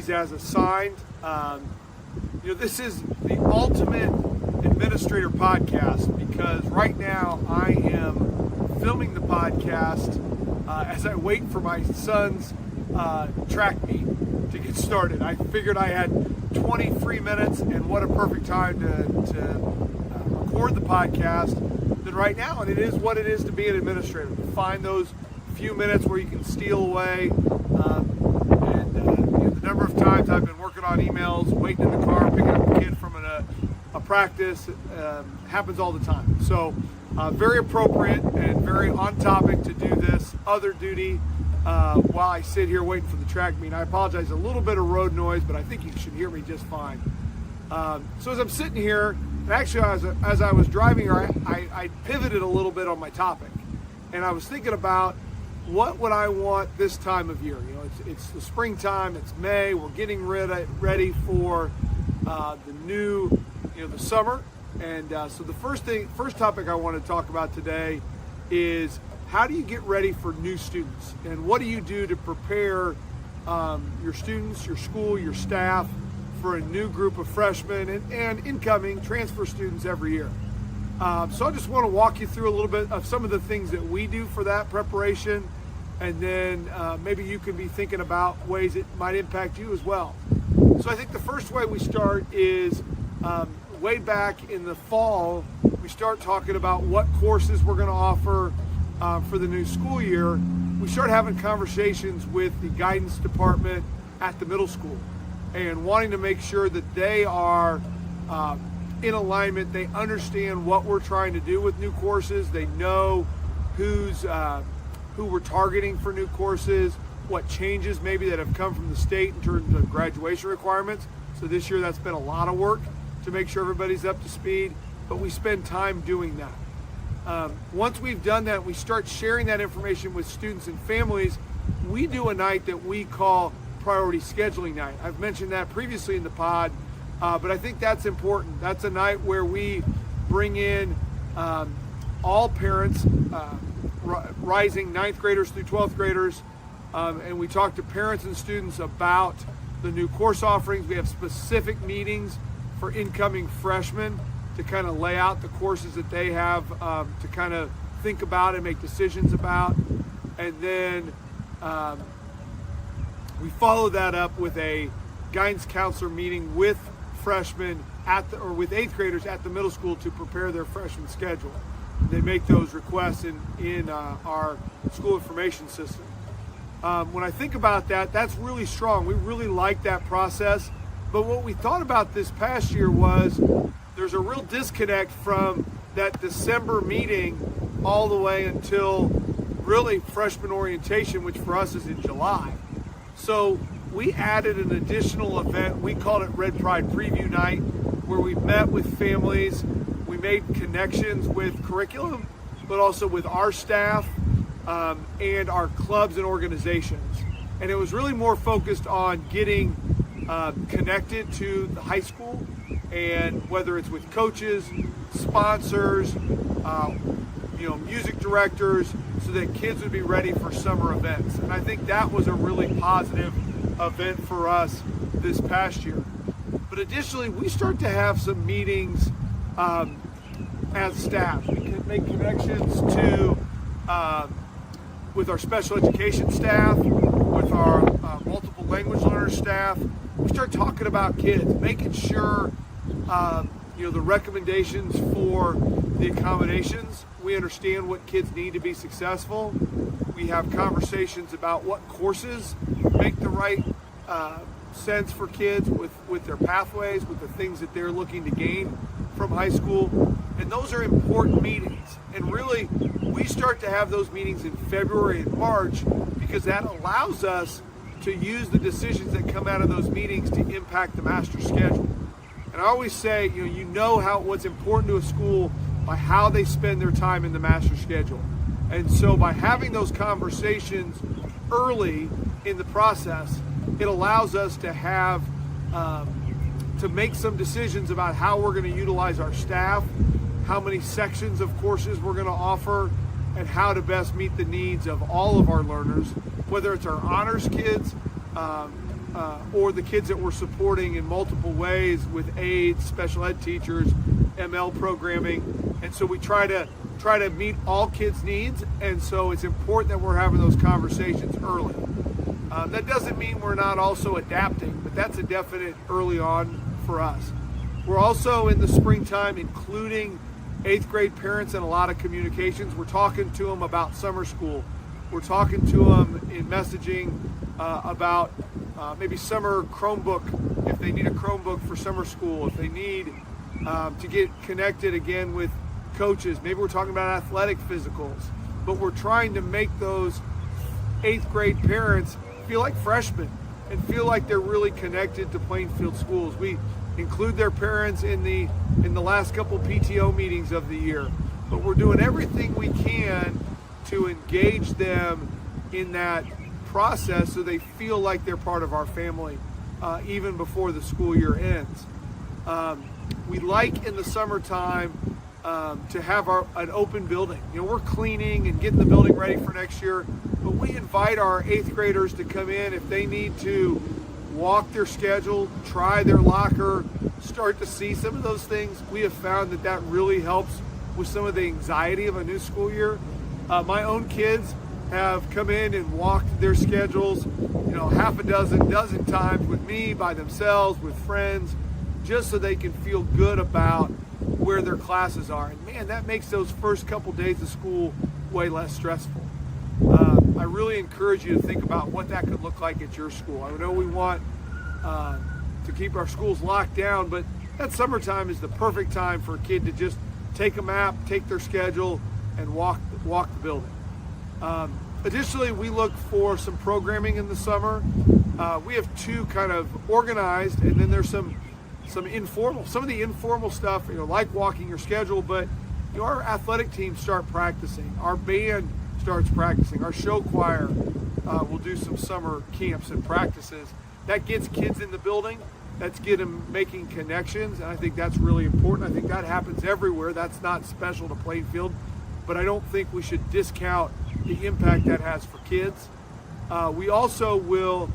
these as assigned. This is the ultimate administrator podcast because right now I am filming the podcast as I wait for my son's track meet to get started. I figured I had 20 free minutes, and what a perfect time to record the podcast than right now. And it is what it is to be an administrator. To find those few minutes where you can steal away. The number of times I've been working on emails, waiting in the car, picking up a kid from a practice, happens all the time. So very appropriate and very on topic to do this other duty while I sit here waiting for the track meet. I apologize, a little bit of road noise, but I think you should hear me just fine. So as I'm sitting here, and actually as I was driving here, I pivoted a little bit on my topic. And I was thinking about what would I want this time of year. It's the springtime, it's May, we're getting ready for the summer. And so the first topic I want to talk about today is how do you get ready for new students? And what do you do to prepare your students, your school, your staff for a new group of freshmen and incoming transfer students every year? So I just want to walk you through a little bit of some of the things that we do for that preparation, and then maybe you can be thinking about ways it might impact you as well. So I think the first way we start is way back in the fall, we start talking about what courses we're going to offer for the new school year. We start having conversations with the guidance department at the middle school and wanting to make sure that they are in alignment. They understand what we're trying to do with new courses. They know who we're targeting for new courses, what changes maybe that have come from the state in terms of graduation requirements. So this year that's been a lot of work to make sure everybody's up to speed, but we spend time doing that. Once we've done that, we start sharing that information with students and families. We do a night that we call Priority Scheduling Night. I've mentioned that previously in the pod, but I think that's important. That's a night where we bring in all parents, rising 9th graders through 12th graders, and we talk to parents and students about the new course offerings. We have specific meetings for incoming freshmen to kind of lay out the courses that they have to kind of think about and make decisions about. And then we follow that up with a guidance counselor meeting with freshmen with 8th graders at the middle school to prepare their freshman schedule. They make those requests in our school information system. When I think about that, that's really strong. We really like that process. But what we thought about this past year was there's a real disconnect from that December meeting all the way until really freshman orientation, which for us is in July. So we added an additional event. We called it Red Pride Preview Night, where we met with families. We made connections with curriculum, but also with our staff and our clubs and organizations. And it was really more focused on getting connected to the high school, and whether it's with coaches, sponsors, music directors, so that kids would be ready for summer events. And I think that was a really positive event for us this past year. But additionally, we start to have some meetings as staff. We can make connections with our special education staff, with our multiple language learner staff. We start talking about kids, making sure the recommendations for the accommodations. We understand what kids need to be successful. We have conversations about what courses make the right sense for kids with their pathways, with the things that they're looking to gain from high school. And those are important meetings. And really, we start to have those meetings in February and March because that allows us to use the decisions that come out of those meetings to impact the master schedule. And I always say, you know what's important to a school by how they spend their time in the master schedule. And so by having those conversations early in the process, it allows us to have to make some decisions about how we're going to utilize our staff, how many sections of courses we're going to offer, and how to best meet the needs of all of our learners, whether it's our honors kids, or the kids that we're supporting in multiple ways with aides, special ed teachers, ML programming. And so we try to meet all kids' needs. And so it's important that we're having those conversations early. That doesn't mean we're not also adapting, but that's a definite early on for us. We're also in the springtime including 8th grade parents in a lot of communications. We're talking to them about summer school. We're talking to them in messaging about maybe summer Chromebook, if they need a Chromebook for summer school, if they need to get connected again with coaches. Maybe we're talking about athletic physicals, but we're trying to make those 8th grade parents feel like freshmen and feel like they're really connected to Plainfield schools. We include their parents in the last couple PTO meetings of the year, but we're doing everything we can to engage them in that process so they feel like they're part of our family even before the school year ends. We like in the summertime to have an open building. We're cleaning and getting the building ready for next year, but we invite our 8th graders to come in if they need to walk their schedule, try their locker, start to see some of those things. We have found that really helps with some of the anxiety of a new school year. My own kids have come in and walked their schedules, half a dozen times with me, by themselves, with friends, just so they can feel good about where their classes are. And man, that makes those first couple days of school way less stressful. I really encourage you to think about what that could look like at your school. I know we want to keep our schools locked down, but that summertime is the perfect time for a kid to just take a map, take their schedule, and walk the building. Additionally, we look for some programming in the summer. We have two kind of organized, and then there's some informal. Some of the informal stuff, like walking your schedule, but our athletic teams start practicing. Our band starts practicing. Our show choir will do some summer camps and practices. That gets kids in the building. That's get them making connections, and I think that's really important. I think that happens everywhere. That's not special to Plainfield, but I don't think we should discount the impact that has for kids. We also will,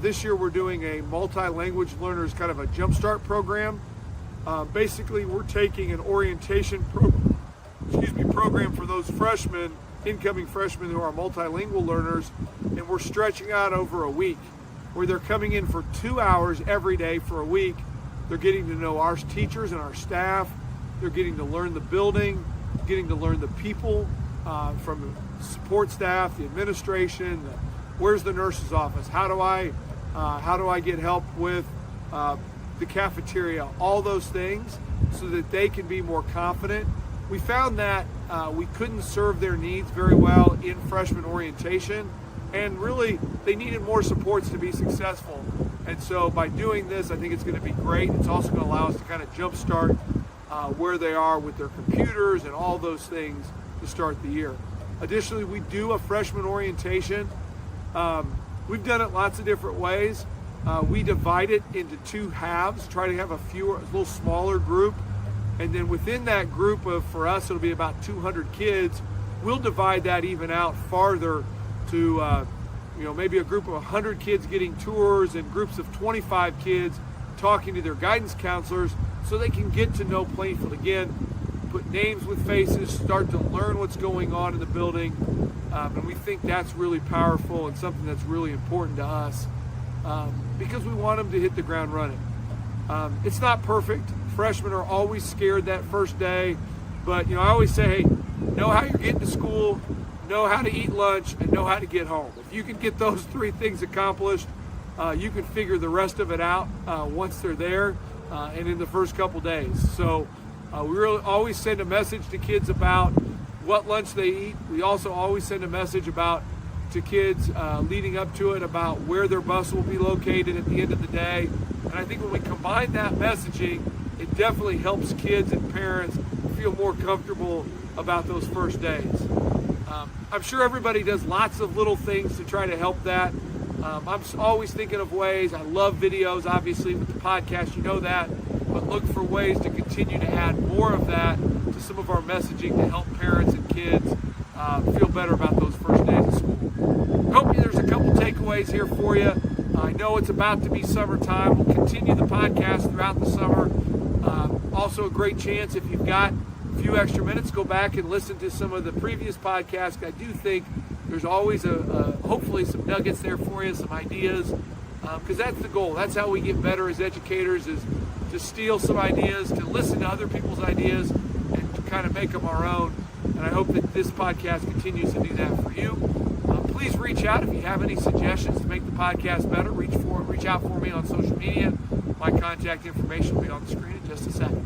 this year we're doing a multi-language learners kind of a jumpstart program. Basically, we're taking an orientation program for those freshmen, incoming freshmen who are multilingual learners, and we're stretching out over a week, where they're coming in for 2 hours every day for a week. They're getting to know our teachers and our staff. They're getting to learn the building, getting to learn the people from the support staff, the administration. Where's the nurse's office? How do I get help with the cafeteria? All those things, so that they can be more confident. We found that we couldn't serve their needs very well in freshman orientation, and really they needed more supports to be successful. And so by doing this, I think it's going to be great. It's also going to allow us to kind of jumpstart where they are with their computers and all those things to start the year. Additionally, we do a freshman orientation. We've done it lots of different ways. We divide it into two halves, try to have a little smaller group. And then within that group for us, it'll be about 200 kids. We'll divide that even out farther to, maybe a group of 100 kids getting tours and groups of 25 kids talking to their guidance counselors so they can get to know Plainfield. Again, put names with faces, start to learn what's going on in the building. And we think that's really powerful and something that's really important to us because we want them to hit the ground running. It's not perfect. Freshmen are always scared that first day, but I always say, hey, know how you're getting to school, know how to eat lunch, and know how to get home. If you can get those three things accomplished, you can figure the rest of it out once they're there and in the first couple days. So we really always send a message to kids about what lunch they eat. We also always send a message to kids leading up to it about where their bus will be located at the end of the day. And I think when we combine that messaging, it definitely helps kids and parents feel more comfortable about those first days. I'm sure everybody does lots of little things to try to help that. I'm always thinking of ways. I love videos, obviously, with the podcast, that, but look for ways to continue to add more of that to some of our messaging to help parents and kids feel better about those first days of school. hope there's a couple takeaways here for you. I know it's about to be summertime. We'll continue the podcast throughout the summer. Also a great chance, if you've got a few extra minutes, go back and listen to some of the previous podcasts. I do think there's always hopefully some nuggets there for you, some ideas, because that's the goal. That's how we get better as educators, is to steal some ideas, to listen to other people's ideas, and to kind of make them our own. And I hope that this podcast continues to do that for you. Please reach out if you have any suggestions to make the podcast better. Reach out for me on social media. My contact information will be on the screen in just a second.